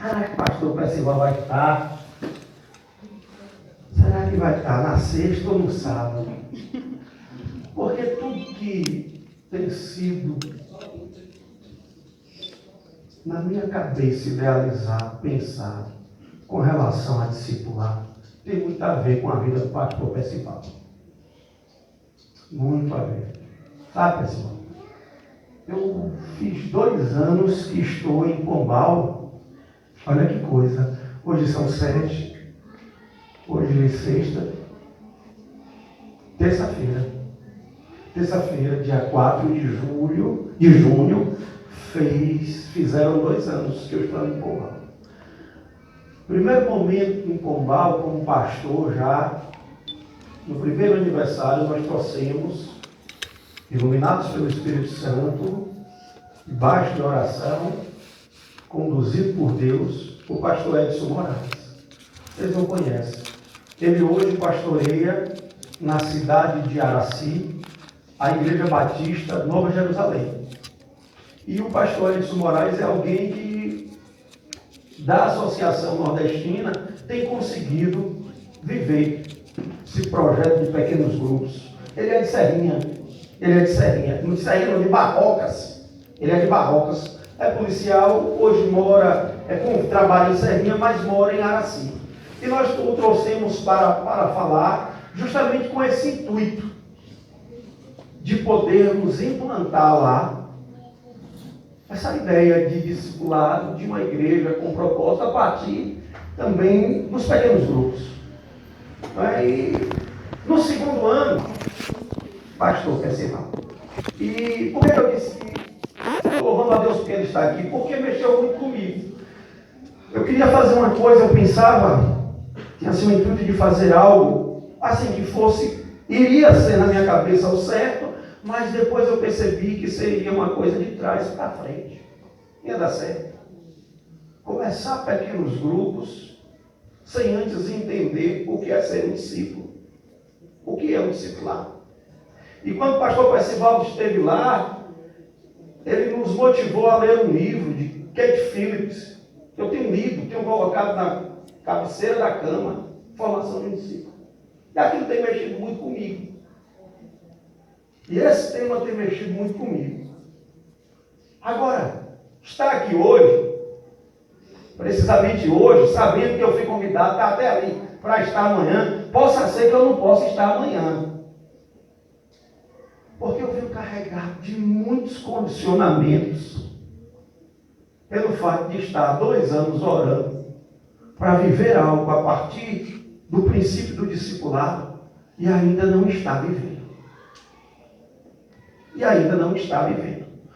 Será que o pastor Percival vai estar? Será que vai estar na sexta ou no sábado? Porque tudo que tem sido na minha cabeça idealizado, pensado, com relação a discipular, tem muito a ver com a vida do pastor Percival. Muito a ver. Sabe, pessoal? Eu fiz 2 anos que estou em Pombal. Olha que coisa. Hoje são 7. Hoje é sexta. Terça-feira, dia 4 de junho, fizeram 2 anos que eu estou em Pombal. Primeiro momento em Pombal, como pastor já, no primeiro aniversário, nós trouxemos, iluminados pelo Espírito Santo, debaixo de oração, conduzido por Deus, o pastor Edson Moraes. Vocês não conhecem. Ele hoje pastoreia na cidade de Araci, a Igreja Batista Nova Jerusalém. E o pastor Edson Moraes é alguém que, da Associação Nordestina, tem conseguido viver esse projeto de pequenos grupos. Ele é de Serrinha. Não de Serrinha, não, de Barrocas. Ele é de Barrocas. É policial, hoje trabalha em Serrinha, mas mora em Araci. E nós o trouxemos para falar justamente com esse intuito de podermos implantar lá essa ideia de discipulado de uma igreja com propósito a partir também dos pequenos grupos. Aí, no segundo ano, pastor Percival. E por que eu disse que estou louvando a Deus porque ele está aqui? Porque mexeu muito comigo. Eu queria fazer uma coisa, eu pensava, tinha assim o intuito de fazer algo assim que iria ser na minha cabeça o certo, mas depois eu percebi que seria uma coisa de trás para frente. Ia dar certo. Começar pequenos grupos, sem antes entender o que é ser um discípulo. O que é um discipulado? E quando o pastor Percival esteve lá, ele nos motivou a ler um livro de Kate Phillips. Eu tenho colocado na cabeceira da cama, Formação de um Discípulo. E aquilo tem mexido muito comigo. E esse tema tem mexido muito comigo. Agora, estar aqui hoje, precisamente hoje, sabendo que eu fui convidado, está até ali, para estar amanhã, possa ser que eu não possa estar amanhã. Porque eu venho carregado de muitos condicionamentos, pelo fato de estar 2 anos orando, para viver algo a partir do princípio do discipulado, e ainda não está vivendo.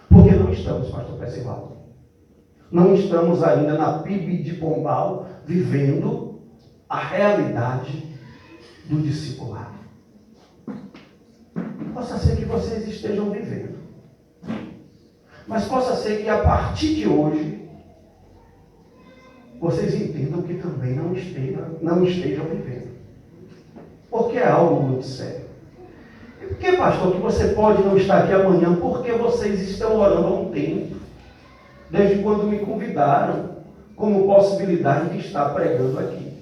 Porque não estamos, pastor Percival. Não estamos ainda na PIB de Pombal, vivendo a realidade do discipulado. Possa ser que vocês estejam vivendo. Mas possa ser que a partir de hoje, vocês entendam que também não estejam vivendo. Porque é algo muito sério. E por que, pastor, que você pode não estar aqui amanhã? Porque vocês estão orando há um tempo. Desde quando me convidaram como possibilidade de estar pregando aqui.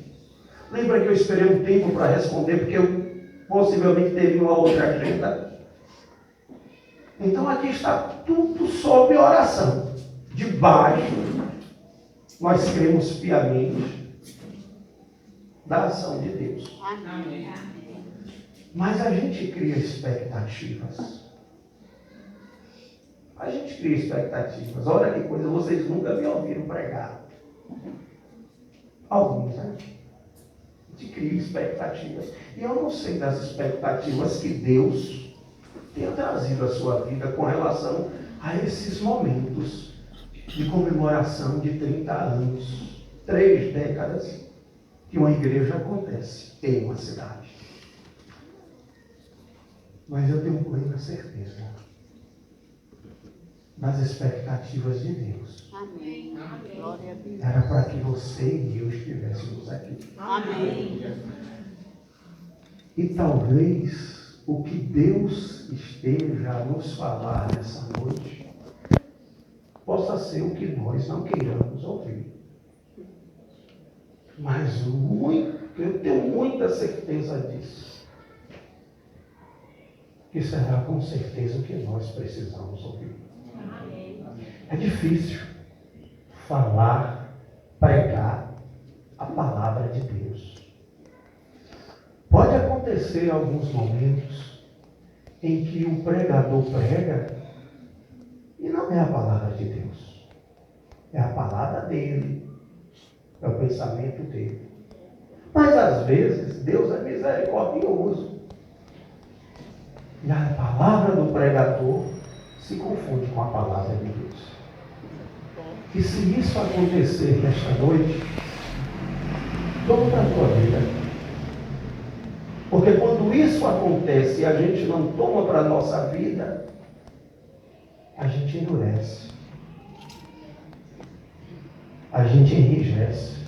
Lembra que eu esperei um tempo para responder, porque eu possivelmente teria uma outra agenda? Então aqui está tudo sob oração. Debaixo, nós cremos piamente da ação de Deus. Amém. Mas a gente cria expectativas. Olha que coisa, vocês nunca me ouviram pregar. Alguns, né? A gente cria expectativas. E eu não sei das expectativas que Deus tenha trazido à sua vida com relação a esses momentos de comemoração de 30 anos, 3 décadas, que uma igreja acontece em uma cidade. Mas eu tenho plena certeza das expectativas de Deus. Amém. Glória a Deus. Era para que você e eu estivéssemos aqui. Amém. E talvez o que Deus esteja a nos falar nessa noite possa ser o que nós não queiramos ouvir. Mas eu tenho muita certeza disso. Que será com certeza o que nós precisamos ouvir. É difícil falar, pregar a palavra de Deus. Pode acontecer alguns momentos em que o pregador prega e não é a palavra de Deus. É a palavra dele. É o pensamento dele. Mas às vezes Deus é misericordioso. E a palavra do pregador se confunde com a palavra de Deus. E se isso acontecer nesta noite, toma para a tua vida. Porque quando isso acontece e a gente não toma para a nossa vida, a gente endurece. A gente enrijece.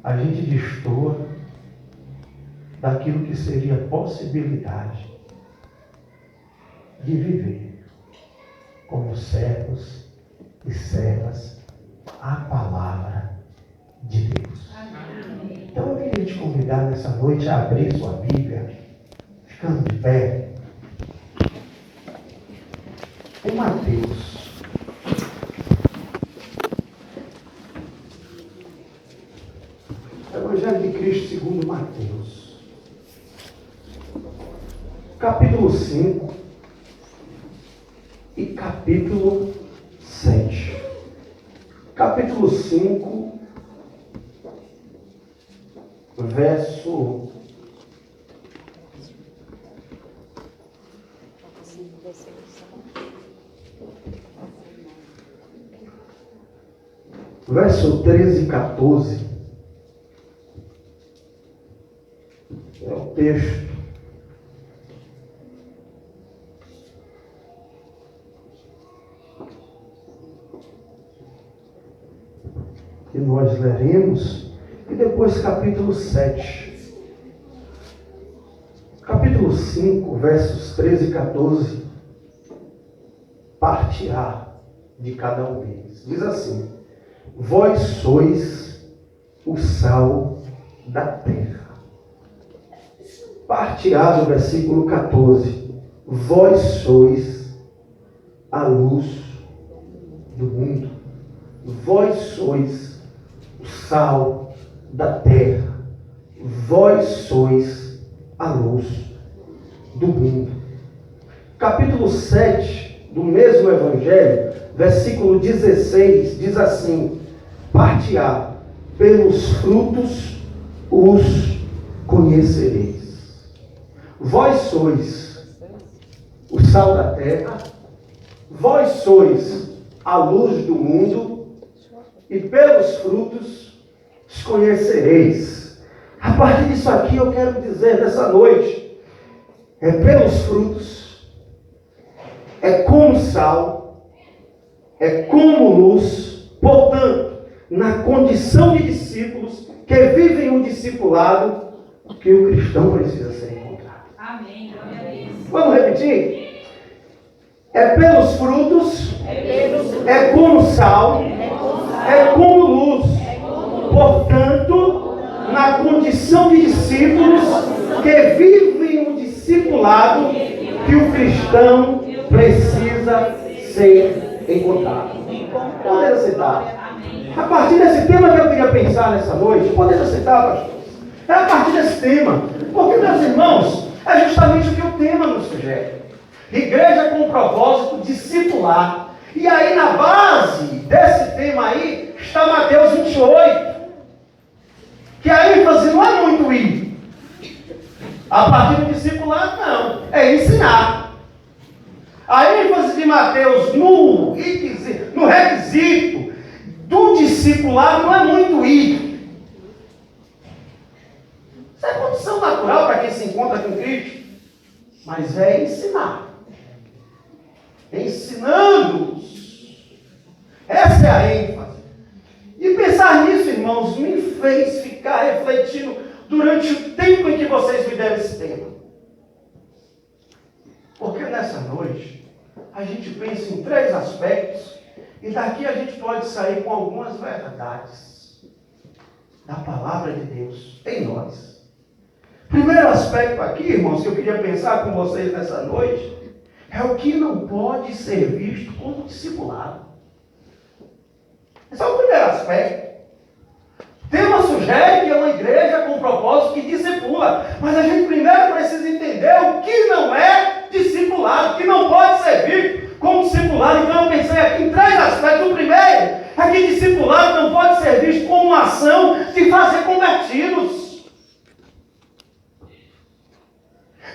A gente destoa daquilo que seria possibilidade de viver como servos e servas a palavra de Deus. Então eu queria te convidar nessa noite a abrir sua Bíblia, ficando de pé, em Mateus. Evangelho de Cristo segundo Mateus. Capítulo 5 e capítulo 7. Capítulo 5, verso 13 e 14. É o texto que nós leremos, e depois capítulo 7. Capítulo 5, versos 13 e 14, parte A de cada um deles. Diz assim: vós sois o sal da terra. Parte A do versículo 14. Vós sois a luz do mundo. Vós sois o sal da terra. Vós sois a luz do mundo. Capítulo 7 do mesmo Evangelho, versículo 16, diz assim: parte A, pelos frutos os conhecereis. Vós sois o sal da terra, vós sois a luz do mundo, e pelos frutos os conhecereis. A partir disso aqui eu quero dizer nessa noite, é pelos frutos, é como sal, é como luz. Portanto, na condição de discípulos que vivem o discipulado, que o cristão precisa ser encontrado. Amém. Glória a Deus. Vamos repetir? É pelos frutos, é como sal, é como luz. Portanto, na condição de discípulos que vivem o discipulado, que o cristão precisa ser encontrado. Poder aceitar? A partir desse tema que eu queria pensar nessa noite, poder aceitar, pastor? É a partir desse tema. Porque, meus irmãos, é justamente o que o tema nos sugere. Igreja com propósito discipular. E aí, na base desse tema aí, está Mateus 28. Que a ênfase não é muito ir. A partir do discipulado, não. É ensinar. A ênfase de Mateus no requisito do discipulado não é muito ir. Isso é condição natural para quem se encontra com Cristo. Mas é ensinar. Ensinando-os. Essa é a ênfase. E pensar nisso, irmãos, me fez ficar refletindo durante o tempo em que vocês me deram esse tema. Porque nessa noite, a gente pensa em 3 aspectos, e daqui a gente pode sair com algumas verdades. da palavra de Deus em nós. Primeiro aspecto aqui, irmãos, que eu queria pensar com vocês nessa noite, é o que não pode ser visto como discipulado. Esse é o primeiro aspecto. O tema sugere que é uma igreja com propósito que discipula, mas a gente primeiro precisa entender o que não é discipulado, o que não pode ser visto como discipulado. Então eu pensei aqui em 3 aspectos. O primeiro é que discipulado não pode ser visto como uma ação de fazer convertidos.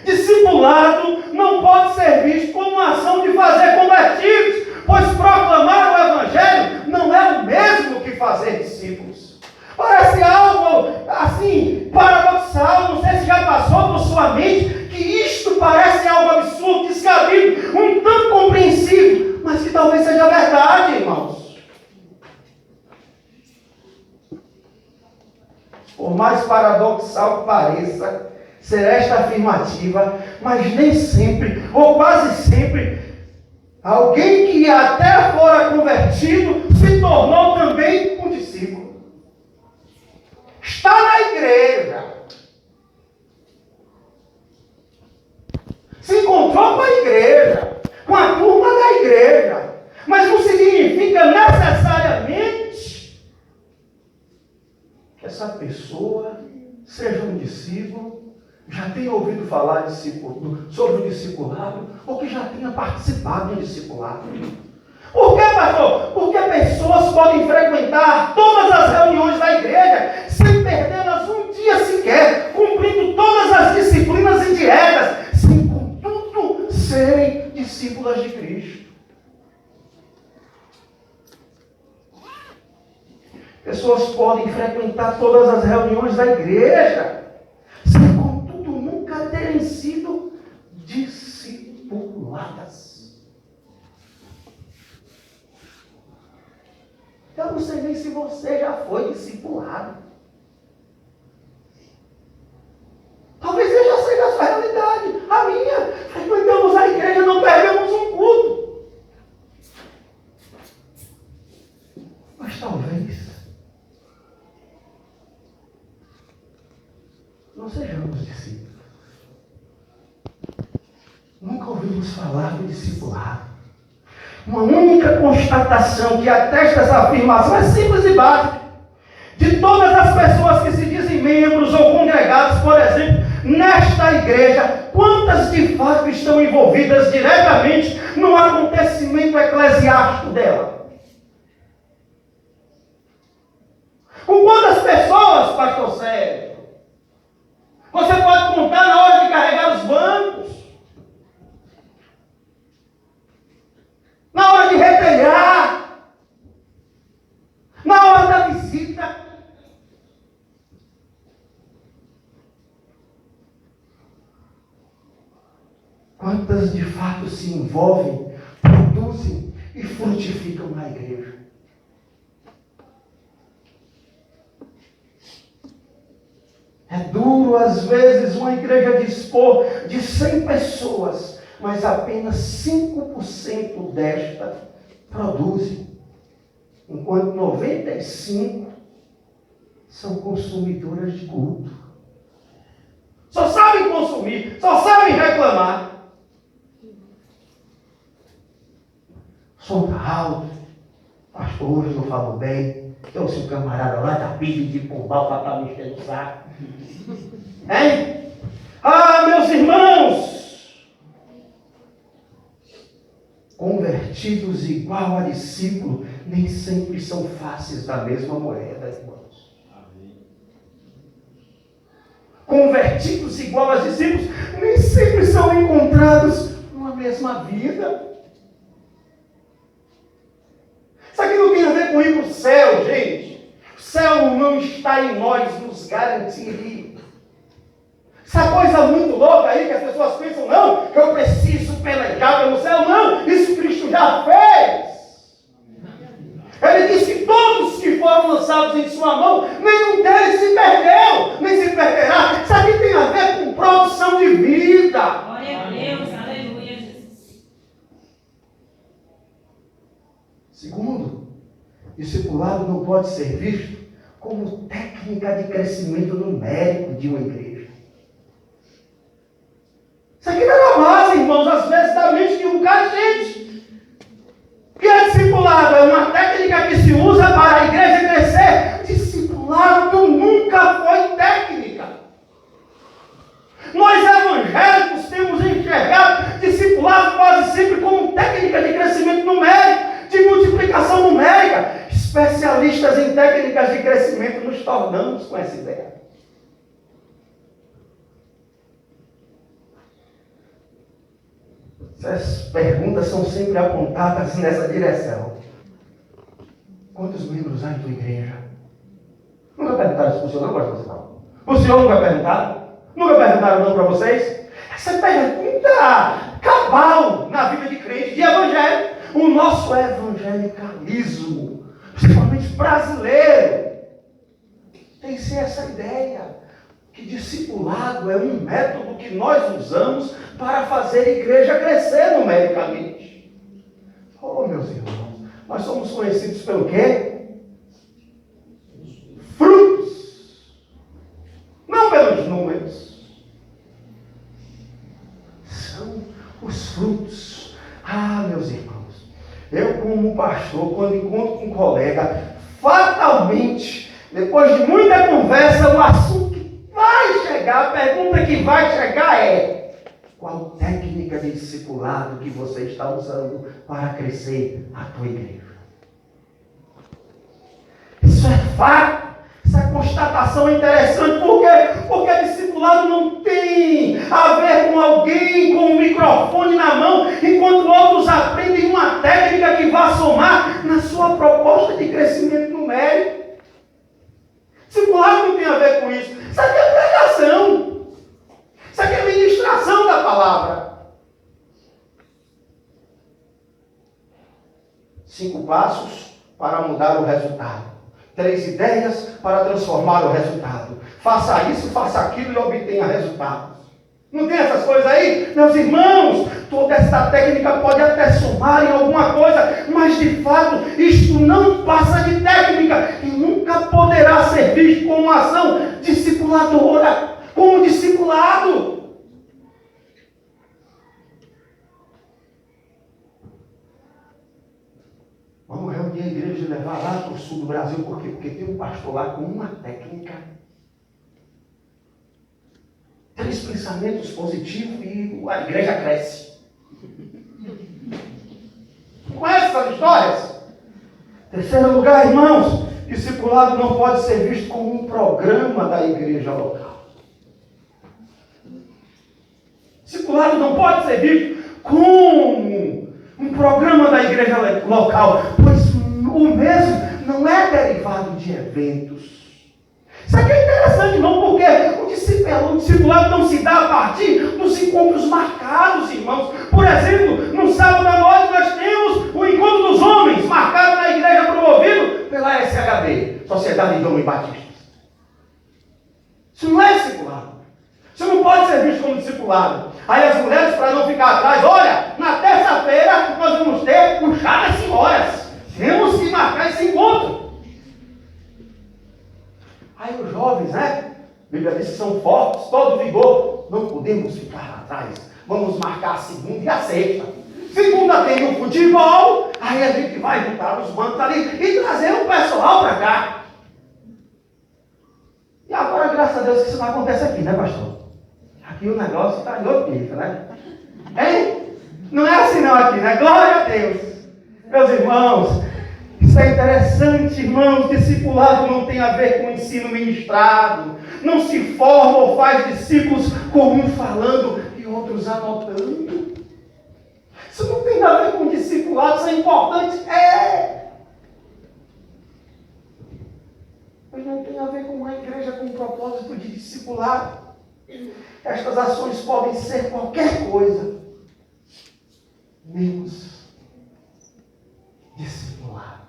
Discipulado não pode ser visto como uma ação de fazer convertidos, pois proclamar o Evangelho não é o mesmo que fazer discípulos. Parece algo assim, paradoxal, não sei se já passou por sua mente, que isto parece algo absurdo, descabido, um tanto compreensível, mas que talvez seja verdade, irmãos. Por mais paradoxal que pareça ser esta afirmativa, mas nem sempre, ou quase sempre, alguém que até fora convertido se tornou também um discípulo. Está na igreja, se encontrou com a igreja, com a turma da igreja, mas não significa necessariamente que essa pessoa seja um discípulo, já tenha ouvido falar sobre o discipulado, ou que já tenha participado do discipulado. Por quê, pastor? Porque pessoas podem frequentar todas as reuniões da igreja, sem perdê-las um dia sequer, cumprindo todas as disciplinas e dietas, sem contudo serem discípulas de Cristo. Pessoas podem frequentar todas as reuniões da igreja, sem contudo nunca terem sido discipuladas. Eu não sei nem se você já foi discipulado. Talvez já seja a sua realidade, a minha. Frequentamos a igreja, não perdemos um culto. Mas talvez não sejamos discípulos. Nunca ouvimos falar do discipulado. Uma única constatação que atesta essa afirmação é simples e básica. De todas as pessoas que se dizem membros ou congregados, por exemplo, nesta igreja, quantas de fato estão envolvidas diretamente no acontecimento eclesiástico dela? Com quantas pessoas, pastor Sérgio? Você pode contar na hora de carregar os bancos? Na hora de retelhar, na hora da visita. Quantas de fato se envolvem, produzem e frutificam na igreja? É duro às vezes uma igreja dispor de 100 pessoas, mas apenas 5% desta produzem, enquanto 95% são consumidoras de culto. Só sabem consumir, só sabem reclamar. Som alto, pastor, hoje não falou bem, trouxe um camarada lá da Bíblia de Pombal para estar me enchendo o saco. Hein? Ah, meus irmãos! Convertidos igual a discípulo, nem sempre são faces da mesma moeda, irmãos. Amém. Convertidos igual a discípulos, nem sempre são encontrados numa mesma vida. Isso aqui não tem a ver com ir para o céu, gente. O céu não está em nós nos garantir. Essa coisa muito louca aí que as pessoas pensam, não, eu preciso pelejar pelo céu. Não, isso Cristo já fez. Ele disse que todos que foram lançados em sua mão, nenhum deles se perdeu, nem se perderá. Isso aqui tem a ver com produção de vida. Glória a Deus, aleluia, Jesus. Segundo, discipulado não pode ser visto como técnica de crescimento numérico de uma igreja. Isso aqui não é uma base, irmãos, às vezes da mente de um bocado de gente. O que é discipulado? É uma técnica que se usa para a igreja crescer. Discipulado nunca foi técnica. Nós evangélicos temos enxergado discipulado quase sempre como técnica de crescimento numérico, de multiplicação numérica. Especialistas em técnicas de crescimento nos tornamos com essa ideia. Essas perguntas são sempre apontadas nessa direção. Quantos membros há em tua igreja? Nunca perguntaram isso para o senhor, não, pastor? Não. O senhor nunca perguntaram? Nunca perguntaram não para vocês? Essa pergunta cabal na vida de crente, de evangelho. O nosso evangelicalismo, principalmente brasileiro, tem que ser essa ideia. Que discipulado é um método que nós usamos para fazer a igreja crescer numericamente. Oh, meus irmãos, nós somos conhecidos pelo quê? Frutos. Não pelos números. São os frutos. Ah, meus irmãos, eu como pastor, quando encontro com um colega, fatalmente, depois de muita conversa, o assunto que vai chegar, a pergunta que vai chegar é: qual técnica de discipulado que você está usando para crescer a tua igreja? Isso é fato. Essa constatação é interessante. Por quê? Porque discipulado não tem a ver com alguém com um microfone na mão, enquanto outros aprendem uma técnica que vai somar na sua proposta de crescimento numérico. Discipulado não tem a ver com isso. Isso aqui é pregação. Isso aqui é ministração da palavra. 5 passos para mudar o resultado. 3 ideias para transformar o resultado. Faça isso, faça aquilo e obtenha resultados. Não tem essas coisas aí? Meus irmãos, toda essa técnica pode até somar em alguma coisa, mas de fato isto não passa de técnica e nunca poderá ser visto como uma ação discipuladora, como discipulado. Vamos reunir a igreja e levar lá para o sul do Brasil. Por quê? Porque tem um pastor lá com uma técnica, 3 pensamentos positivos e a igreja cresce. Conhece essas histórias? Terceiro lugar, irmãos, discipulado não pode ser visto como um programa da igreja local. Discipulado não pode ser visto como um programa da igreja local, pois o mesmo não é derivado de eventos. Isso aqui é interessante, irmão, porque o discipulado não se dá a partir dos encontros marcados, irmãos. Por exemplo, no sábado à noite nós temos o encontro dos homens, marcado na igreja, promovido pela SHB, Sociedade de Homens Batistas. Isso não é discipulado. Isso não pode ser visto como discipulado. Aí as mulheres, para não ficar atrás, olha, na terça-feira nós vamos ter um chá das senhoras. Temos que marcar esse encontro. Aí os jovens, né? A Bíblia diz que são fortes, todo vigor. Não podemos ficar atrás. Vamos marcar a segunda e a sexta. Segunda tem o futebol, aí a gente vai botar os mantos ali e trazer o pessoal para cá. E agora, graças a Deus, que isso não acontece aqui, né, pastor? Aqui o negócio está de outro nível, né? Hein? Não é assim não aqui, né? Glória a Deus. Meus irmãos, isso é interessante, irmãos. Discipulado não tem a ver com ensino ministrado. Não se forma ou faz discípulos com um falando e outros anotando. Isso não tem a ver com discipulado. Isso é importante? É. Mas não tem a ver com uma igreja com um propósito de discipulado. Estas ações podem ser qualquer coisa, menos discipulado.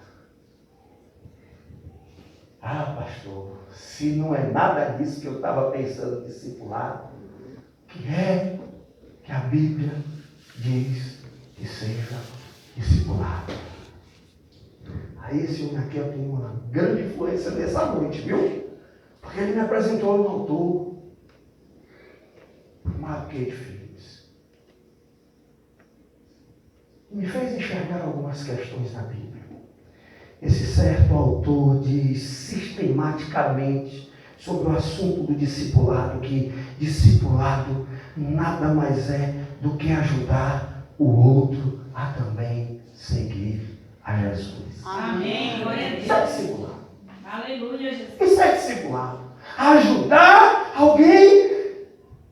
Ah, pastor, se não é nada disso que eu estava pensando, discipulado, que é que a Bíblia diz que seja discipulado? Aí esse homem aqui tem uma grande influência nessa noite, viu? Porque ele me apresentou um autor, Mark Phillips. E me fez enxergar algumas questões na Bíblia. Esse certo autor diz sistematicamente sobre o assunto do discipulado, que discipulado nada mais é do que ajudar o outro a também seguir a Jesus. Amém. Glória a Deus. Isso é discipulado. Aleluia, Jesus. Isso é discipulado. Ajudar alguém,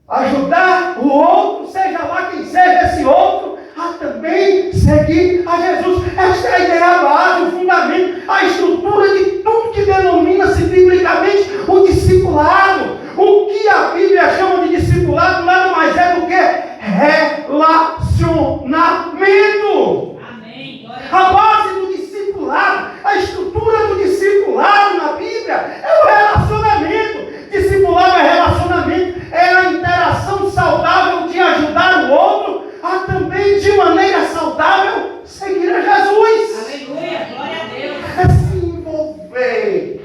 ajudar o outro, seja lá quem seja esse outro, a também seguir a Jesus. Esta é a ideia base, o fundamento, a estrutura de tudo que denomina-se biblicamente o discipulado. O que a Bíblia chama de discipulado nada mais é do que relacionamento. Amém. Glória A base do discipulado, a estrutura do discipulado na Bíblia é o relacionamento. Discipulado é relacionamento, é a interação saudável de ajudar o outro a também, de maneira saudável, seguir a Jesus. Aleluia. Glória a Deus. É se envolver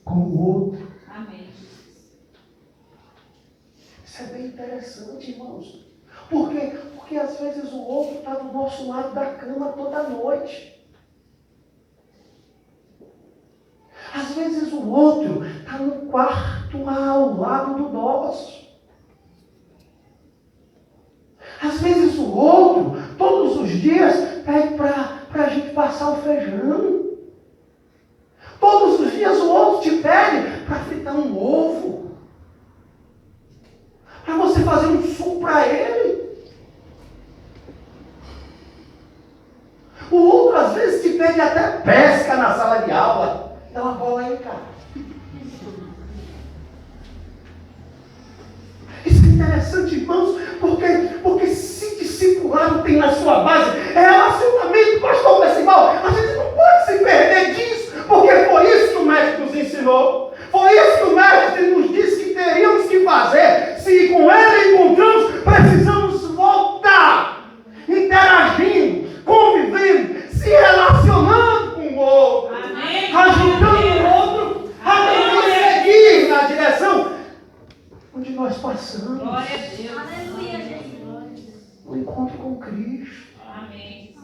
com o outro. Amém. Isso é bem interessante, irmãos. Por quê? Porque às vezes o outro está do nosso lado da cama toda noite. Às vezes o outro está no quarto ao lado do nosso. Às vezes o outro, todos os dias, pede para a gente passar o feijão. Todos os dias o outro te pede para fritar um ovo. Para você fazer um suco para ele. O outro às vezes te pede até pesca na sala de aula. Dá uma bola aí, cara. Isso é interessante, irmãos, porque se discipulado tem na sua base relacionamento, pastor Percival, a gente não pode se perder disso, porque foi isso que o mestre nos ensinou. Foi isso que o mestre nos disse que teríamos que fazer. Se com ele encontramos, precisamos voltar, interagindo, convivendo, se relacionando com o outro, Amém. ajudando o outro a também seguir na direção onde nós passamos. Glória a Deus. Aleluia, Jesus. O encontro com Cristo. Amém.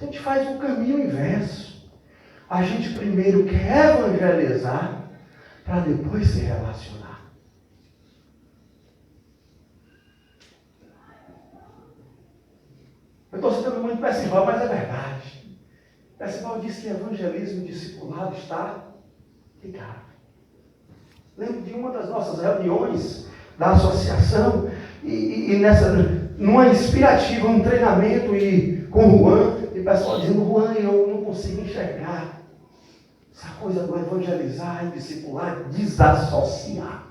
A gente faz o caminho inverso. A gente primeiro quer evangelizar para depois se relacionar. Eu estou citando muito Percival, mas é verdade. Percival disse que evangelismo e discipulado está ligado. Lembro de uma das nossas reuniões da associação e numa inspirativa, um treinamento com o Juan, e o pessoal dizendo: Juan, eu não consigo enxergar essa coisa do evangelizar e discipular desassociado.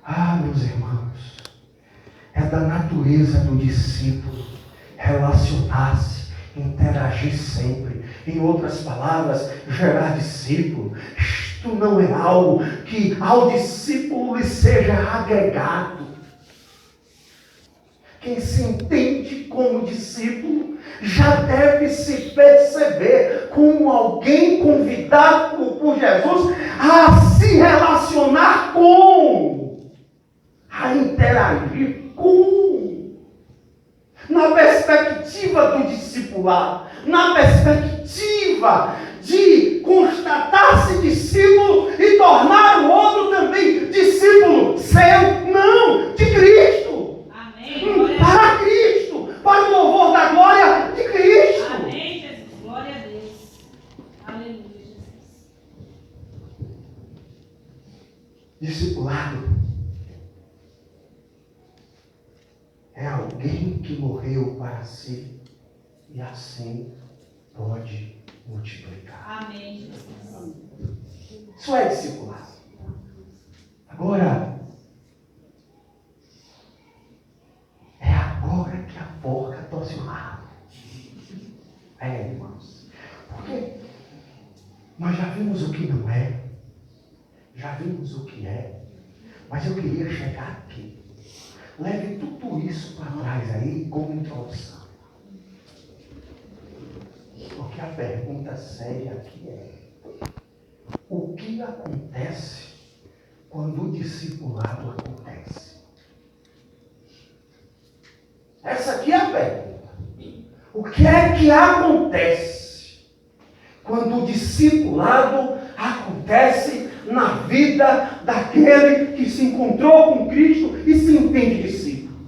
Ah, meus irmãos, é da natureza do discípulo relacionar-se, interagir sempre. Em outras palavras, gerar discípulo. Isto não é algo que ao discípulo lhe seja agregado. Quem se entende como discípulo já deve se perceber como alguém convidado por Jesus a se relacionar com, a interagir com, na perspectiva do discipulado, na perspectiva de constatar-se discípulo e tornar o outro também discípulo seu, não, de Cristo. Amém. Para Cristo, para o louvor da glória de Cristo. Amém, Jesus. Glória a Deus. Aleluia, Jesus. Discipulado é alguém que morreu para si e assim pode multiplicar. Amém, Jesus. Isso é discipulado. Agora, é agora que a porca torce o rabo. É, irmãos. Porque nós já vimos o que não é, já vimos o que é, mas eu queria chegar aqui. Leve tudo isso para trás aí como introdução. Porque a pergunta séria aqui é: o que acontece quando o discipulado acontece? Essa aqui é a pergunta. O que é que acontece quando o discipulado acontece na vida daquele que se encontrou com Cristo e se entende discípulo?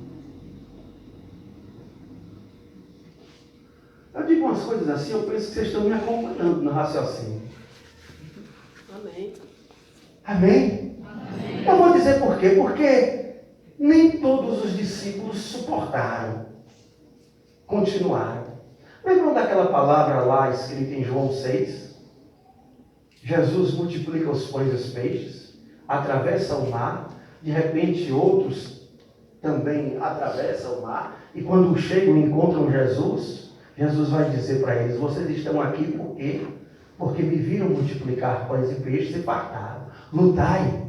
Eu digo umas coisas assim, eu penso que vocês estão me acompanhando no raciocínio. Amém. Amém? Amém. Eu vou dizer por quê. Porque nem todos os discípulos suportaram, continuaram. Lembram daquela palavra lá escrita em João 6? Jesus multiplica os pães e os peixes, atravessa o mar, de repente outros também atravessam o mar, e quando chegam e encontram Jesus, Jesus vai dizer para eles: vocês estão aqui por quê? Porque me viram multiplicar pães e peixes e fartaram. Lutai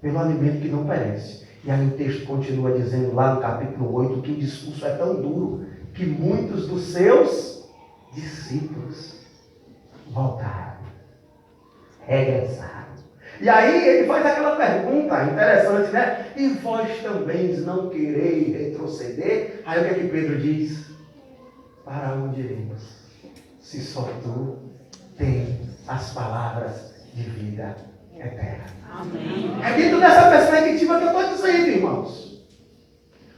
pelo alimento que não perece. E aí o texto continua dizendo lá no capítulo 8 que o discurso é tão duro que muitos dos seus discípulos voltaram, regressaram. E aí ele faz aquela pergunta interessante, né? E vós também não quereis retroceder? Aí o que é que Pedro diz? Para onde iremos, se só tu tens as palavras de vida eterna? Amém. É dentro dessa perspectiva que eu estou dizendo, irmãos.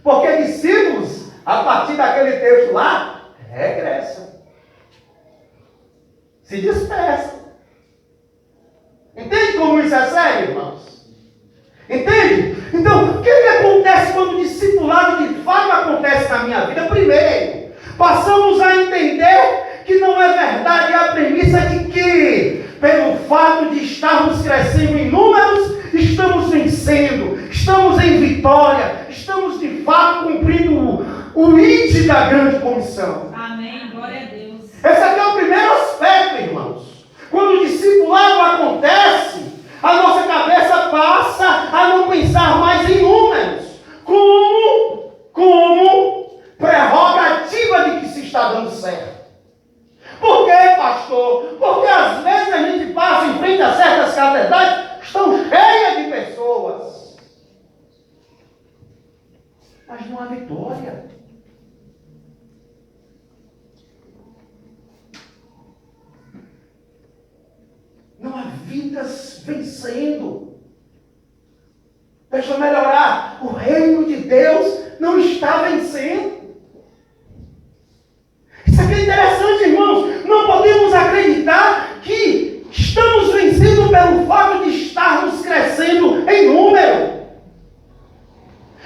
Porque discípulos, a partir daquele texto lá, regressam, se dispersam. Entende como isso é sério, irmãos? Entende? Então, o que acontece quando o discipulado de fato acontece na minha vida? Primeiro, passamos a entender que não é verdade a premissa de que, pelo fato de estarmos crescendo em números, estamos vencendo, estamos em vitória, estamos de fato cumprindo o lead da grande comissão. Amém. Glória a Deus. Esse aqui é o primeiro aspecto, irmãos. Quando o discipulado acontece, a nossa cabeça passa a não pensar mais em números, como prerrogativa de que se está dando certo. Por quê, pastor? Porque às vezes a gente passa em frente a certas catedrais que estão cheias de pessoas, mas não há vitória. Não há vidas vencendo. Deixa eu melhorar. O reino de Deus não está vencendo. Isso aqui é interessante, irmãos. Não podemos acreditar que estamos vencendo pelo fato de estarmos crescendo em número.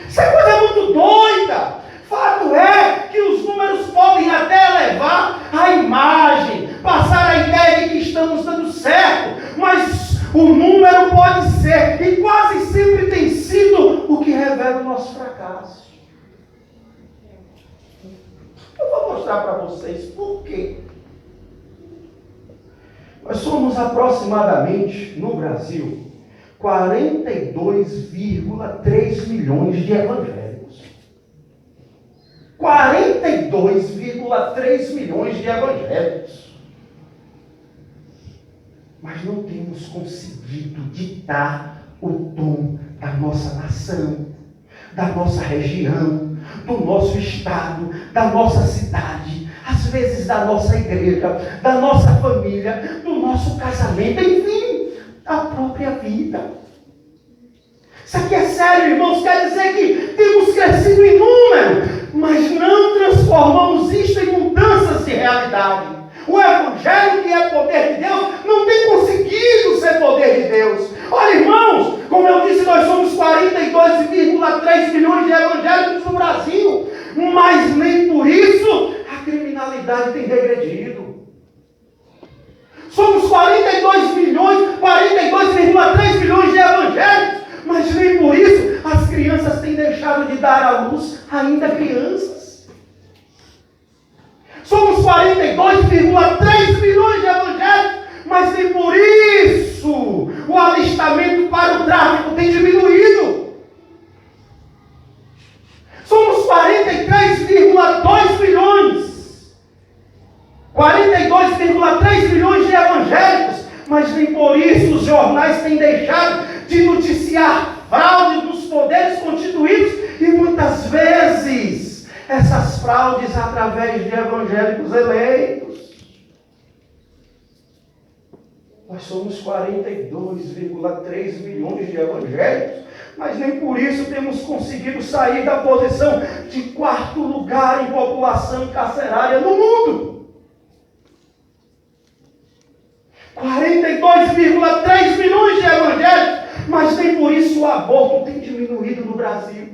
Isso é coisa muito doida. Fato é que os números podem até levar a imagem, passar a ideia de que estamos dando certo, mas o número pode ser, e quase sempre tem sido, o que revela o nosso fracasso. Eu vou mostrar para vocês por quê. Nós somos aproximadamente, no Brasil, 42,3 milhões de evangélicos. 42,3 milhões de evangélicos. Mas não temos conseguido ditar o tom da nossa nação, da nossa região, do nosso estado, da nossa cidade, às vezes da nossa igreja, da nossa família, do nosso casamento, enfim, da própria vida. Isso aqui é sério, irmãos, quer dizer que temos crescido em número, mas não transformamos isto em mudanças de realidade. O Evangelho, que é poder de Deus, não tem conseguido ser poder de Deus. Olha, irmãos, como eu disse, nós somos 42,3 milhões de evangélicos no Brasil, mas nem por isso a criminalidade tem regredido. Somos 42,3 milhões de evangélicos, mas nem por isso as crianças têm deixado de dar à luz ainda crianças. Somos 42,3 milhões de evangélicos, mas nem por isso o alistamento para o tráfico tem diminuído. Somos 43,2 milhões. 42,3 milhões de evangélicos. Mas nem por isso os jornais têm deixado de noticiar fraude dos poderes constituídos. E muitas vezes essas fraudes através de evangélicos eleitos. Nós somos 42,3 milhões de evangélicos, mas nem por isso temos conseguido sair da posição de 4º lugar em população carcerária no mundo. 42,3 milhões de evangélicos, mas nem por isso o aborto tem diminuído no Brasil.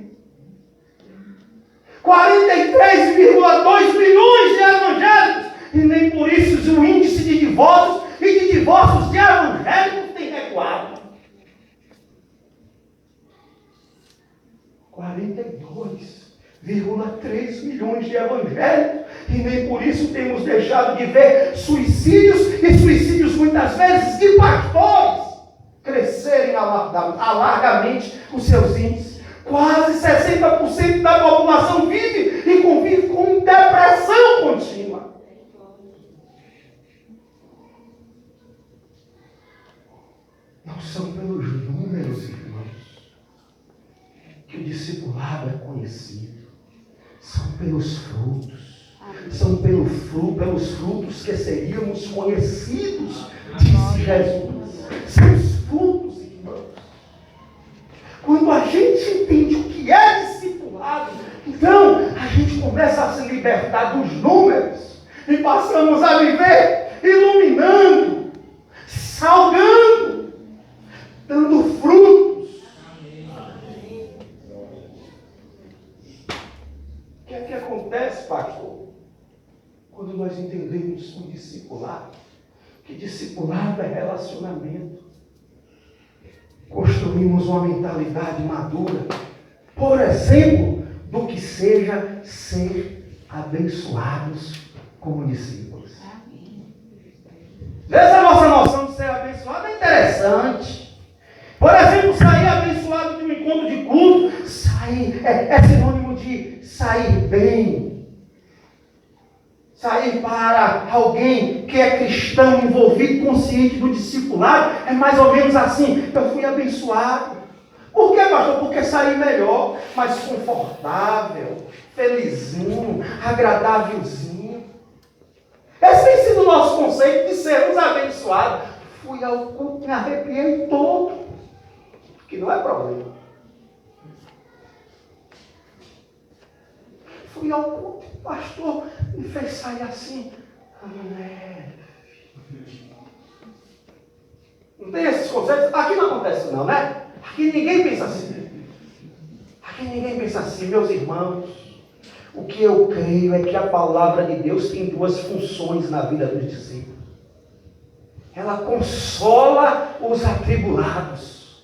43,2 milhões de evangélicos, e nem por isso o índice de divórcios e de divórcios de evangélicos tem recuado. 42,3 milhões de evangélicos, e nem por isso temos deixado de ver suicídios, e suicídios muitas vezes de pastores, crescerem alargamente os seus índices. Quase 60% da população vive e convive com depressão contínua. Não são pelos números, irmãos, que o discipulado é conhecido. São pelos frutos. São pelos frutos que seríamos conhecidos, disse Jesus. São os frutos, irmãos. Quando a gente entende o que é discipulado, então a gente começa a se libertar dos números e passamos a viver iluminando, salgando, dando frutos. O que é que acontece, pastor? Quando nós entendemos o discipulado, que discipulado é relacionamento. Construímos uma mentalidade madura, por exemplo, do que seja ser abençoados como discípulos. Essa nossa noção de ser abençoado é interessante. Por exemplo, sair abençoado de um encontro de culto, sair é sinônimo de sair bem. Sair para alguém que é cristão, envolvido, consciente do discipulado, é mais ou menos assim: eu fui abençoado. Por quê, pastor? Porque saí melhor, mais confortável, felizinho, agradávelzinho. Esse tem sido o nosso conceito de sermos abençoados. Fui ao culto, me arrepiei todo, que não é problema. Fui ao culto, o pastor me fez sair assim. Não tem esses conceitos? Aqui não acontece não, né? Aqui ninguém pensa assim. Aqui ninguém pensa assim, meus irmãos. O que eu creio é que a palavra de Deus tem duas funções na vida dos discípulos. Ela consola os atribulados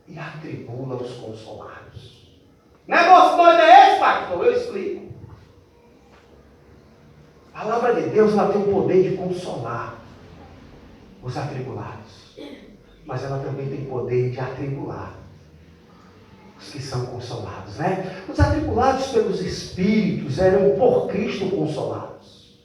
e atribula os consolados. Negócio doido é esse, pastor? Eu explico. A palavra de Deus, ela tem o poder de consolar os atribulados. Mas ela também tem poder de atribular os que são consolados, né? Os atribulados pelos Espíritos eram por Cristo consolados.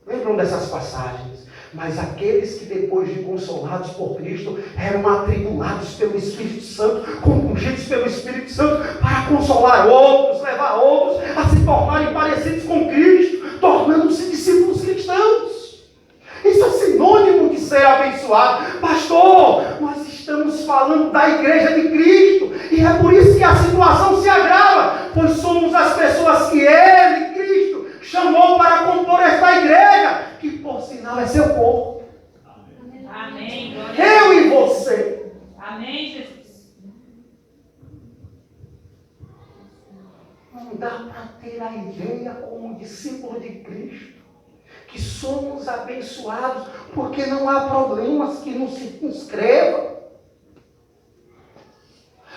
Lembram dessas passagens? Mas aqueles que depois de consolados por Cristo eram atribulados pelo Espírito Santo, compungidos pelo Espírito Santo para consolar outros, levar outros a se tornarem parecidos com Cristo, tornando-se discípulos cristãos. Isso é sinônimo de ser abençoado. Pastor, nós estamos falando da igreja de Cristo, e é por isso que a situação se agrava, pois somos as pessoas que Ele, Cristo, chamou para compor esta igreja, que por sinal é seu corpo. Amém. Eu e você. Amém, Jesus. Não dá para ter a ideia como discípulo de Cristo que somos abençoados porque não há problemas que nos circunscrevam.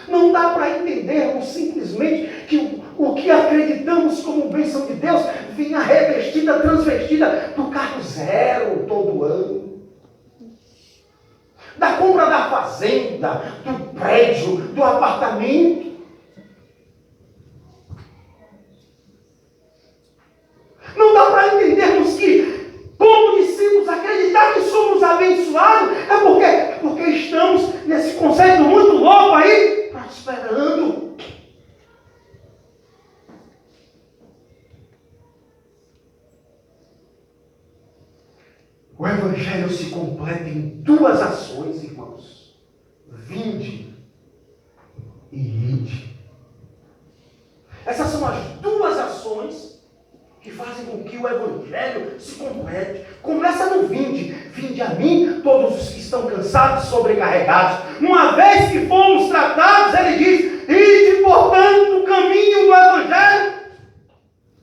Não dá para entendermos simplesmente que o que acreditamos como bênção de Deus vinha revestida, transvestida do carro zero todo ano, da compra da fazenda, do prédio, do apartamento. esse conceito muito louco aí, prosperando. O Evangelho se completa em duas ações, irmãos. Vinde e ide. Essas são as duas ações que fazem com que o Evangelho se complete. Começa no vinde. Vinde a mim, todos os que estão cansados e sobrecarregados. Uma vez que fomos tratados, ele diz, ide, portanto, no caminho do Evangelho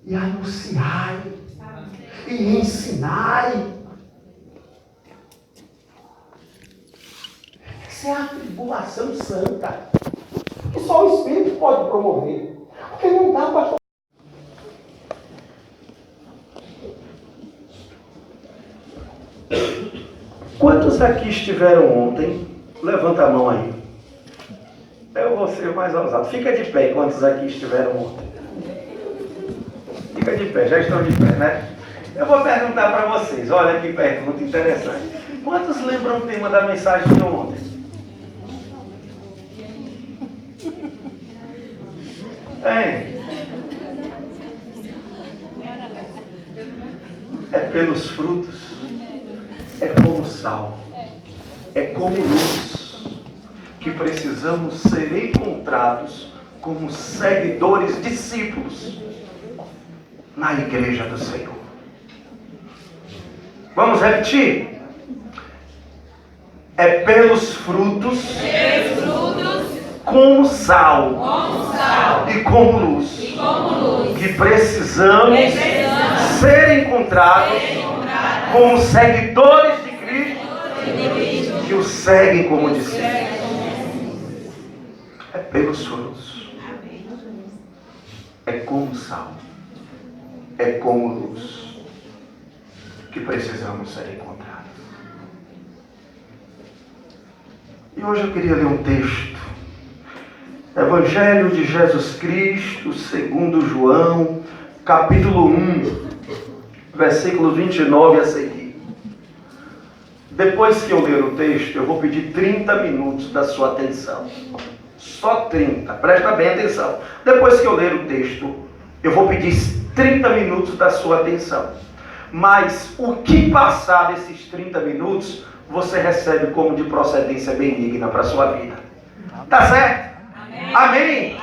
e anunciai e ensinai. Essa é a tribulação santa, que só o Espírito pode promover. Porque não dá, pastor. Quantos aqui estiveram ontem? Levanta a mão aí. Eu vou ser mais ousado. Fica de pé, quantos aqui estiveram ontem? Fica de pé, já estão de pé, né? Eu vou perguntar para vocês, olha que pergunta interessante. Quantos lembram o tema da mensagem de ontem? É pelos frutos, é como sal, é como luz, que precisamos ser encontrados como seguidores, discípulos, na igreja do Senhor. Vamos repetir? É pelos frutos, como sal, e como luz, que precisamos ser encontrados como seguidores de Cristo, que o seguem como discípulos. É pelos frutos, é como sal, é como luz, que precisamos ser encontrados. E hoje eu queria ler um texto. Evangelho de Jesus Cristo, segundo João, capítulo 1, versículo 29 a seguir. Depois que eu ler o texto, eu vou pedir 30 minutos da sua atenção. Só 30, presta bem atenção. Depois que eu ler o texto, eu vou pedir 30 minutos da sua atenção. Mas o que passar desses 30 minutos, você recebe como de procedência benigna para a sua vida. Tá certo? Amém?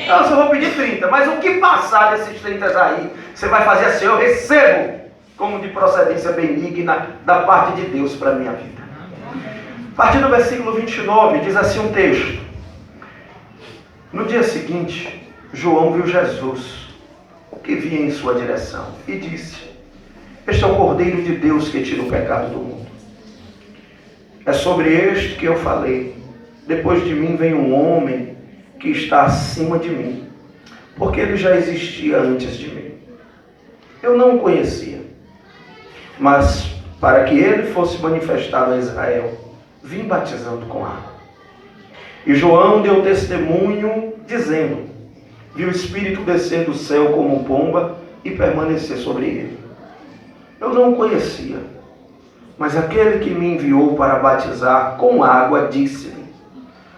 Então eu só vou pedir 30, mas o que passar desses 30 aí, você vai fazer assim, eu recebo como de procedência benigna da parte de Deus para a minha vida. A partir do versículo 29, diz assim um texto. No dia seguinte, João viu Jesus, que vinha em sua direção, e disse, este é o Cordeiro de Deus que tira o pecado do mundo. É sobre este que eu falei, depois de mim vem um homem que está acima de mim, porque ele já existia antes de mim. Eu não o conhecia, mas para que ele fosse manifestado a Israel, vim batizando com água. E João deu testemunho, dizendo, vi o Espírito descer do céu como pomba e permanecer sobre ele. Eu não o conhecia, mas aquele que me enviou para batizar com água disse-me,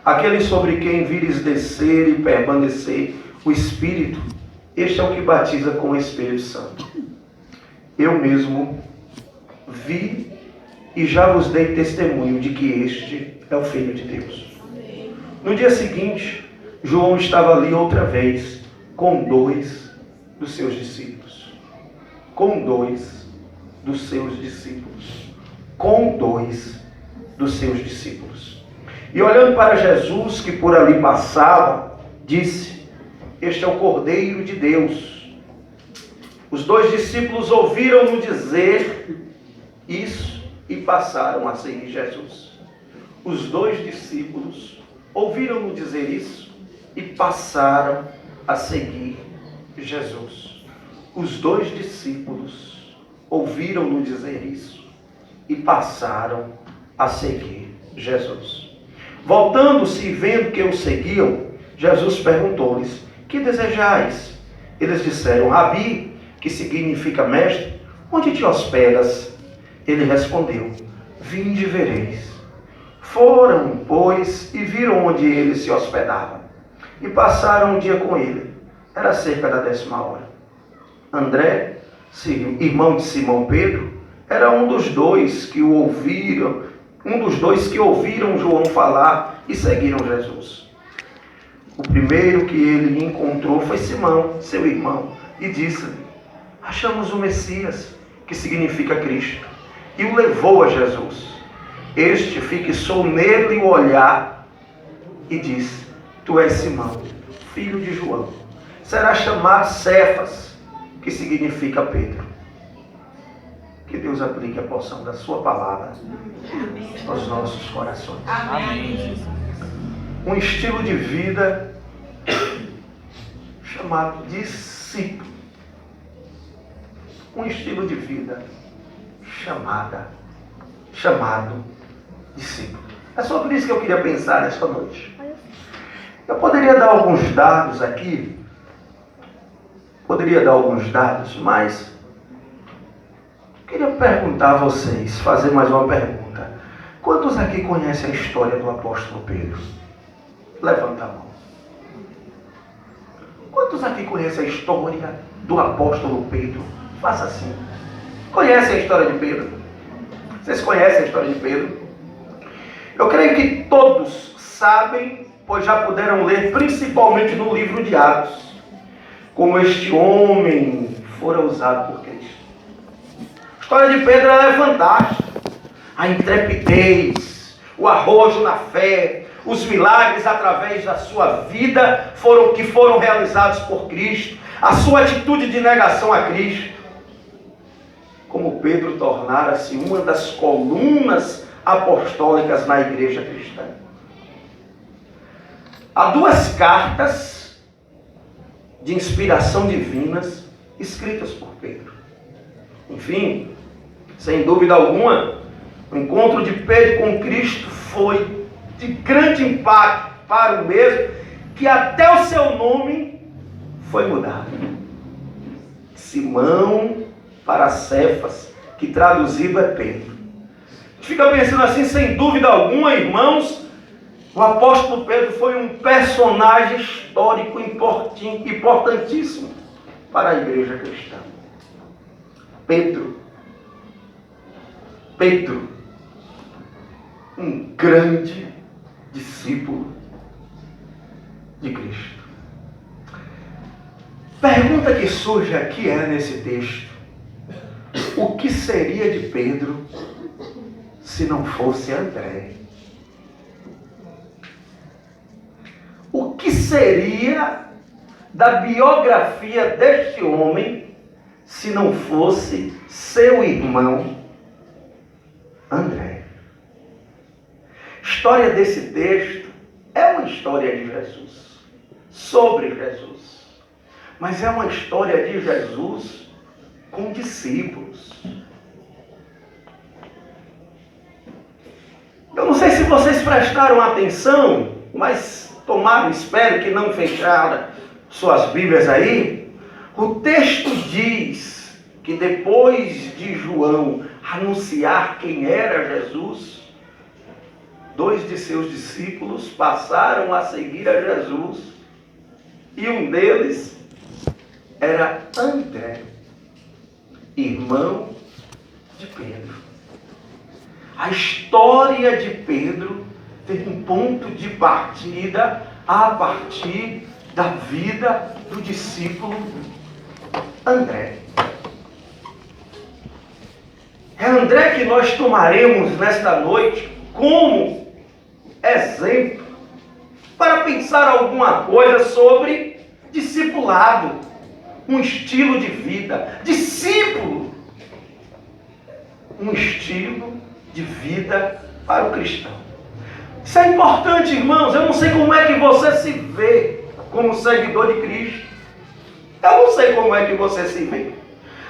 aquele sobre quem vires descer e permanecer o Espírito, este é o que batiza com o Espírito Santo. Eu mesmo vi e já vos dei testemunho de que este é o Filho de Deus. No dia seguinte, João estava ali outra vez com 2 dos seus discípulos. Com 2 dos seus discípulos. Com 2 dos seus discípulos. E olhando para Jesus, que por ali passava, disse, este é o Cordeiro de Deus. Os 2 discípulos ouviram-no dizer isso e passaram a seguir Jesus. Os 2 discípulos ouviram-no dizer isso e passaram a seguir Jesus. Os 2 discípulos ouviram-no dizer isso e passaram a seguir Jesus. Voltando-se e vendo que o seguiam, Jesus perguntou-lhes, que desejais? Eles disseram, Rabi, que significa mestre, onde te hospedas? Ele respondeu, vinde e vereis. Foram, pois, e viram onde ele se hospedava, e passaram um dia com ele. Era cerca da 10ª hora. André, irmão de Simão Pedro, era um dos dois que ouviram João falar e seguiram Jesus. O primeiro que ele encontrou foi Simão, seu irmão, e disse-lhe: achamos o Messias, que significa Cristo, e o levou a Jesus. Este fixou nele o olhar e disse: tu és Simão, filho de João. Será chamado Cefas, que significa Pedro. Que Deus aplique a porção da sua palavra aos nossos corações. Amém. Um estilo de vida chamado discípulo. Um estilo de vida chamado discípulo. É sobre isso que eu queria pensar nesta noite. Eu poderia dar alguns dados aqui. Mas queria perguntar a vocês, fazer mais uma pergunta. Quantos aqui conhecem a história do apóstolo Pedro? Levanta a mão. Quantos aqui conhecem a história do apóstolo Pedro? Faça assim. Conhecem a história de Pedro? Vocês conhecem a história de Pedro? Eu creio que todos sabem, pois já puderam ler, principalmente no livro de Atos, como este homem fora usado por Cristo. A história de Pedro é fantástica. A intrepidez, o arrojo na fé, os milagres através da sua vida que foram realizados por Cristo, a sua atitude de negação a Cristo. Como Pedro tornara-se uma das colunas apostólicas na igreja cristã. Há 2 cartas de inspiração divinas escritas por Pedro. Enfim, sem dúvida alguma, o encontro de Pedro com Cristo foi de grande impacto para o mesmo, que até o seu nome foi mudado. Simão para Cefas, que traduzido é Pedro. A gente fica pensando assim, sem dúvida alguma, irmãos, o apóstolo Pedro foi um personagem histórico importantíssimo para a igreja cristã. Pedro, um grande discípulo de Cristo. Pergunta que surge aqui nesse texto: o que seria de Pedro se não fosse André? O que seria da biografia deste homem se não fosse seu irmão André? A história desse texto é uma história de Jesus, sobre Jesus, mas é uma história de Jesus com discípulos. Eu não sei se vocês prestaram atenção, mas tomaram, espero que não fecharam suas Bíblias aí. O texto diz que depois de João anunciar quem era Jesus, 2 de seus discípulos passaram a seguir a Jesus, e um deles era André, irmão de Pedro. A história de Pedro tem um ponto de partida a partir da vida do discípulo André. É André que nós tomaremos nesta noite como exemplo para pensar alguma coisa sobre discipulado, um estilo de vida. Discípulo, um estilo de vida para o cristão. Isso é importante, irmãos. Eu não sei como é que você se vê como seguidor de Cristo. Eu não sei como é que você se vê.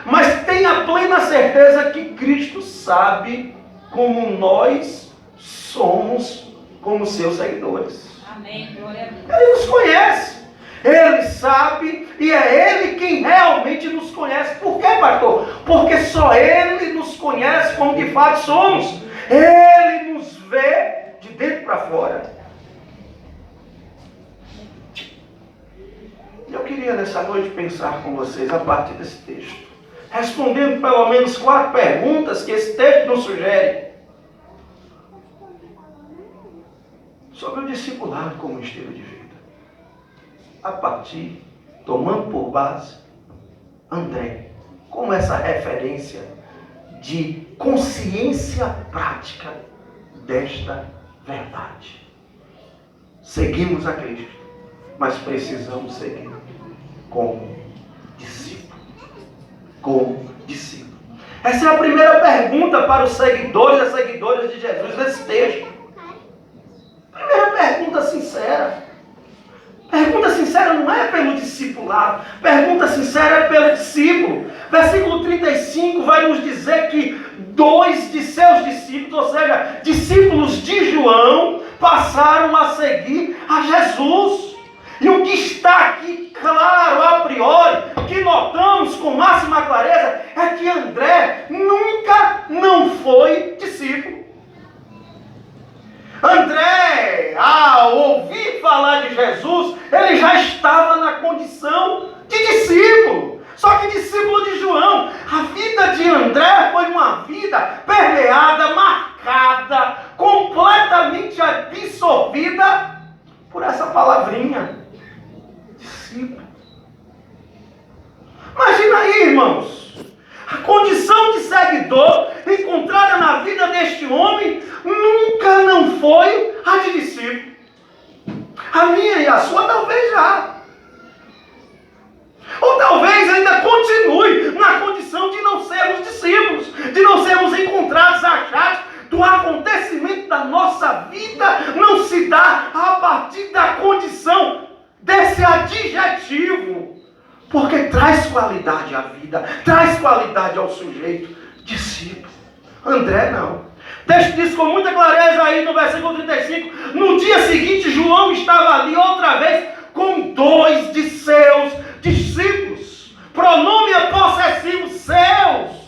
Mas tenha plena certeza que Cristo sabe como nós somos como seus seguidores. Amém. Glória a Deus. Ele nos conhece. Ele sabe e é Ele quem realmente nos conhece. Por quê, pastor? Porque só Ele nos conhece como de fato somos. Ele nos vê de dentro para fora. Eu queria nessa noite pensar com vocês a partir desse texto, respondendo pelo menos 4 perguntas que esse texto nos sugere sobre o discipulado como estilo de vida. A partir, tomando por base André, como essa referência de consciência prática desta verdade. Seguimos a Cristo, mas precisamos seguir como discípulo. Como discípulo. Essa é a primeira pergunta para os seguidores e seguidoras de Jesus nesse texto. Primeira pergunta sincera. Pergunta sincera não é pelo discipulado. Pergunta sincera é pelo discípulo. Versículo 35 vai nos dizer que 2 de seus discípulos, ou seja, discípulos de João, passaram a seguir a Jesus. E o que está aqui claro, a priori, que notamos com máxima clareza, é que André nunca não foi discípulo. André, ao ouvir falar de Jesus, ele já estava na condição de discípulo. Só que discípulo de João. A vida de André foi uma vida permeada, marcada, completamente absorvida por essa palavrinha. Discípulo. Imagina aí, irmãos. A condição de seguidor encontrada na vida deste homem nunca não foi a de discípulo. A minha e a sua talvez já. Ou talvez ainda continue na condição de não sermos discípulos, de não sermos encontrados, achados. Do acontecimento da nossa vida não se dá a partir da condição desse adjetivo. Porque traz qualidade à vida, traz qualidade ao sujeito, discípulo. André não. O texto diz com muita clareza aí no versículo 35, no dia seguinte João estava ali outra vez com 2 de seus discípulos. Pronome possessivo seus.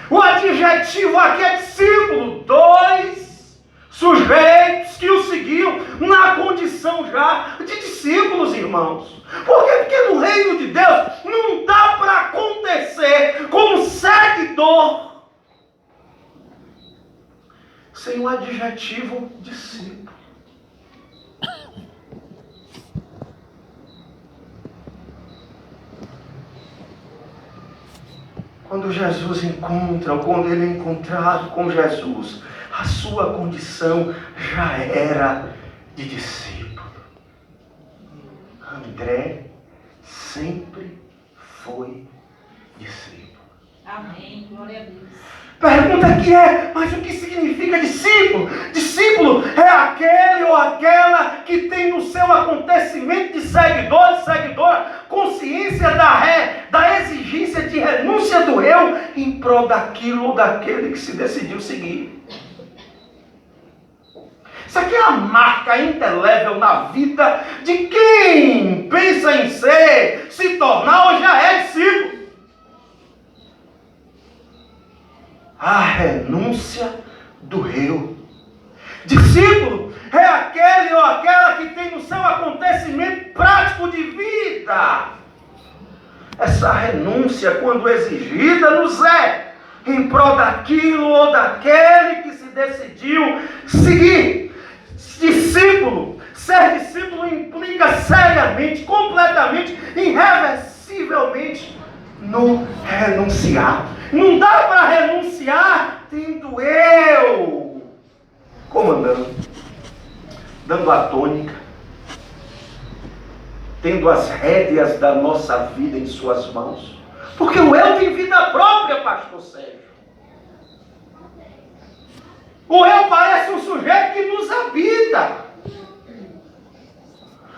O adjetivo aqui é discípulo. 2 sujeitos que o seguiam na condição já de discípulos, irmãos. Por quê? Porque no reino de Deus não dá para acontecer como seguidor sem o adjetivo discípulo. Quando Jesus encontra, ou quando ele é encontrado com Jesus, a sua condição já era de discípulo. André sempre foi discípulo. Amém. Glória a Deus. Pergunta aqui mas o que significa discípulo? Discípulo é aquele ou aquela que tem no seu acontecimento de seguidor, seguidora, consciência da exigência de renúncia do eu em prol daquilo ou daquele que se decidiu seguir. Isso aqui é a marca indelével na vida de quem pensa em ser, se tornar ou já é discípulo. A renúncia do eu. Discípulo é aquele ou aquela que tem no seu acontecimento prático de vida. Essa renúncia, quando exigida, nos é em prol daquilo ou daquele que se decidiu seguir. Discípulo, ser discípulo implica seriamente, completamente, irreversivelmente no renunciar. Não dá para renunciar tendo eu comandando, dando a tônica, tendo as rédeas da nossa vida em suas mãos. Porque o eu tem vida própria, pastor Sérgio. O eu parece um sujeito que nos habita.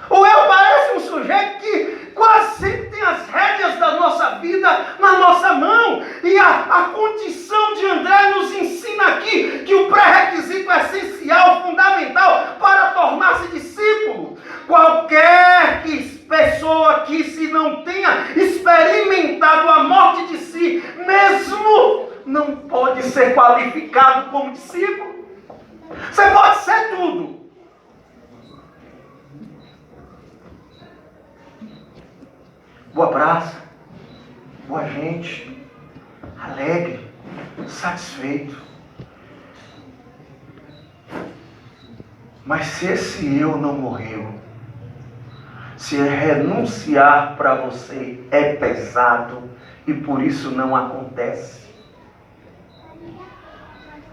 O eu parece um sujeito que quase sempre tem as rédeas da nossa vida na nossa mão. E a condição de André nos ensina aqui que o pré-requisito essencial, fundamental para tornar-se discípulo, qualquer pessoa que se não tenha experimentado a morte de si mesmo, não pode ser qualificado como discípulo. Você pode ser tudo. Boa praça, boa gente, alegre, satisfeito. Mas se esse eu não morreu, se renunciar para você é pesado e por isso não acontece,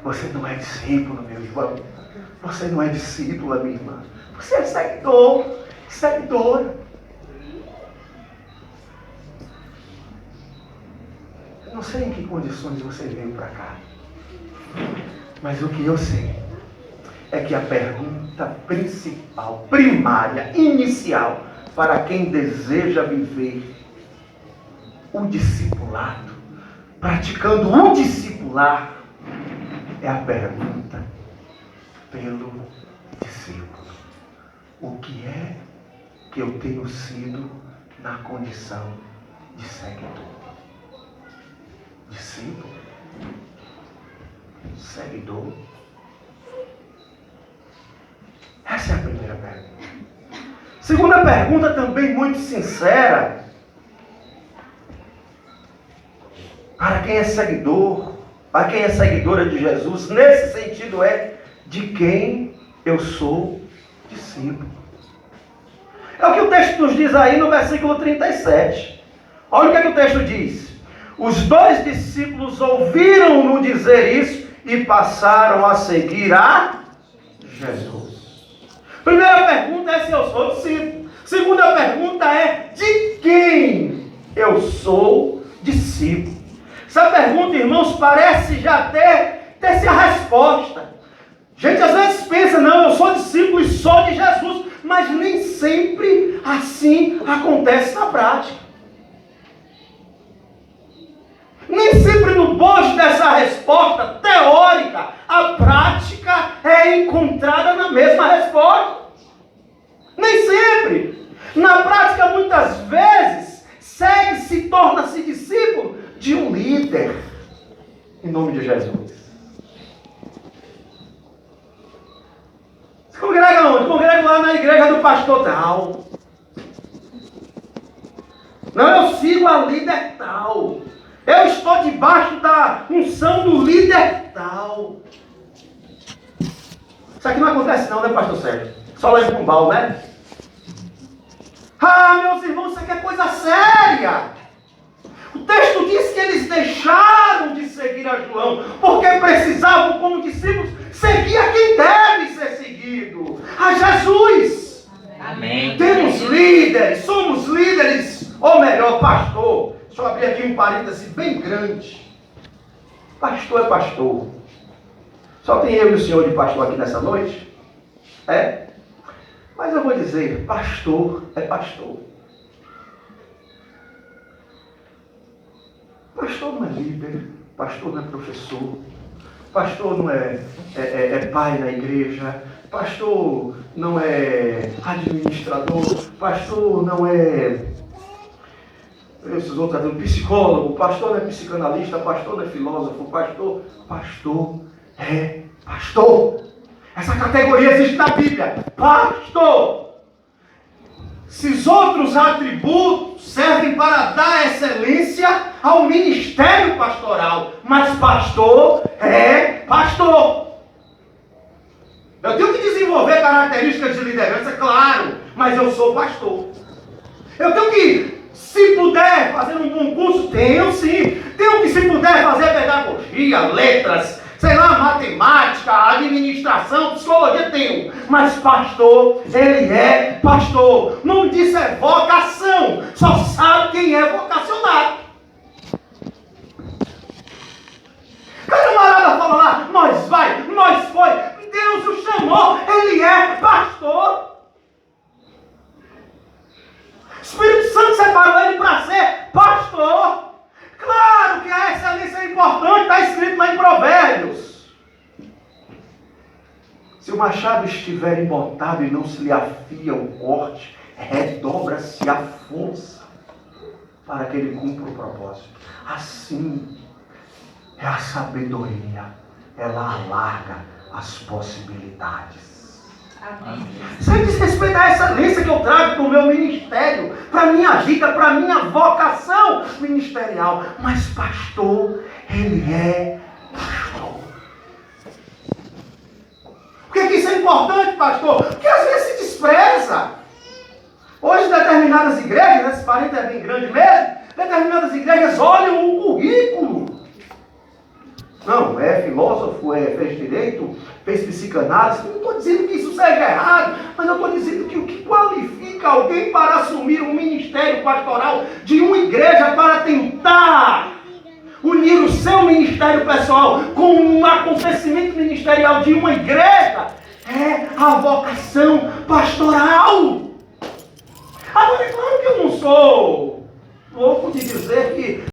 você não é discípulo, meu irmão. Você não é discípula, minha irmã. Você é seguidor, seguidora. Eu não sei em que condições você veio para cá, mas o que eu sei é que a pergunta principal, primária, inicial, para quem deseja viver o discipulado, praticando o discipular, é a pergunta pelo discípulo. O que é que eu tenho sido na condição de seguidor? Discípulo? Seguidor? Essa é a primeira pergunta. Segunda pergunta, também muito sincera. Para quem é seguidor, para quem é seguidora de Jesus, nesse sentido de quem eu sou discípulo. É o que o texto nos diz aí no versículo 37. Olha o que o texto diz. Os 2 discípulos ouviram-no dizer isso e passaram a seguir a Jesus. Primeira pergunta é se eu sou discípulo. Segunda pergunta é de quem eu sou discípulo. Essa pergunta, irmãos, parece já ter-se a resposta. A gente às vezes pensa, não, eu sou discípulo e sou de Jesus, mas nem sempre assim acontece na prática. Nem sempre no bojo dessa resposta teórica, a prática é encontrada na mesma resposta. Nem sempre. Na prática, muitas vezes, segue-se, torna-se discípulo de um líder. Em nome de Jesus. Você congrega onde? Congrega lá na igreja do pastor tal. Não, eu sigo a líder tal. Eu estou debaixo da unção do líder tal. Isso aqui não acontece não, né, pastor Sérgio? Só lá em Pombal, né? Ah, meus irmãos, isso aqui é coisa séria. O texto diz que eles deixaram de seguir a João, porque precisavam, como discípulos, seguir a quem deve ser seguido, a Jesus. Amém. Temos líderes, somos líderes, ou melhor, pastor. Deixa eu abrir aqui um parêntese bem grande. Pastor é pastor. Só tem eu e o senhor de pastor aqui nessa noite? É? Mas eu vou dizer, pastor é pastor. Pastor não é líder, pastor não é professor, pastor não é pai na igreja, pastor não é administrador, pastor não é esses outros, psicólogo, pastor não é psicanalista, pastor não é filósofo, pastor é pastor. Essa categoria existe na Bíblia, pastor. Esses outros atributos servem para dar excelência ao ministério pastoral, mas pastor é pastor. Eu tenho que desenvolver características de liderança, claro, mas eu sou pastor. Eu tenho que, se puder, fazer um bom curso, tenho sim. Tenho que, se puder, fazer pedagogia, letras, sei lá, matemática, administração, psicologia, tenho. Mas pastor, ele é pastor. O nome disso é vocação. Só sabe quem é vocacionado. Camarada fala lá, nós vai, nós foi. Deus o chamou, ele é pastor. O Espírito Santo separou ele para ser pastor. Claro que a excelência é importante, está escrito lá em Provérbios. Se o machado estiver embotado e não se lhe afia o corte, redobra-se a força para que ele cumpra o propósito. Assim é a sabedoria. Ela alarga as possibilidades. Amém. Sem desrespeitar essa lista que eu trago para o meu ministério, para a minha vida, para a minha vocação ministerial. Mas pastor, ele é pastor. Por que isso é importante, pastor? Porque às vezes se despreza. Hoje, determinadas igrejas, esse parente é bem grande mesmo, determinadas igrejas olham o currículo. Não, é filósofo, fez direito, fez psicanálise. Não estou dizendo que isso seja errado, mas eu estou dizendo que o que qualifica alguém para assumir um ministério pastoral de uma igreja para tentar unir o seu ministério pessoal com um acontecimento ministerial de uma igreja é a vocação pastoral. Agora, é claro que eu não sou louco de dizer que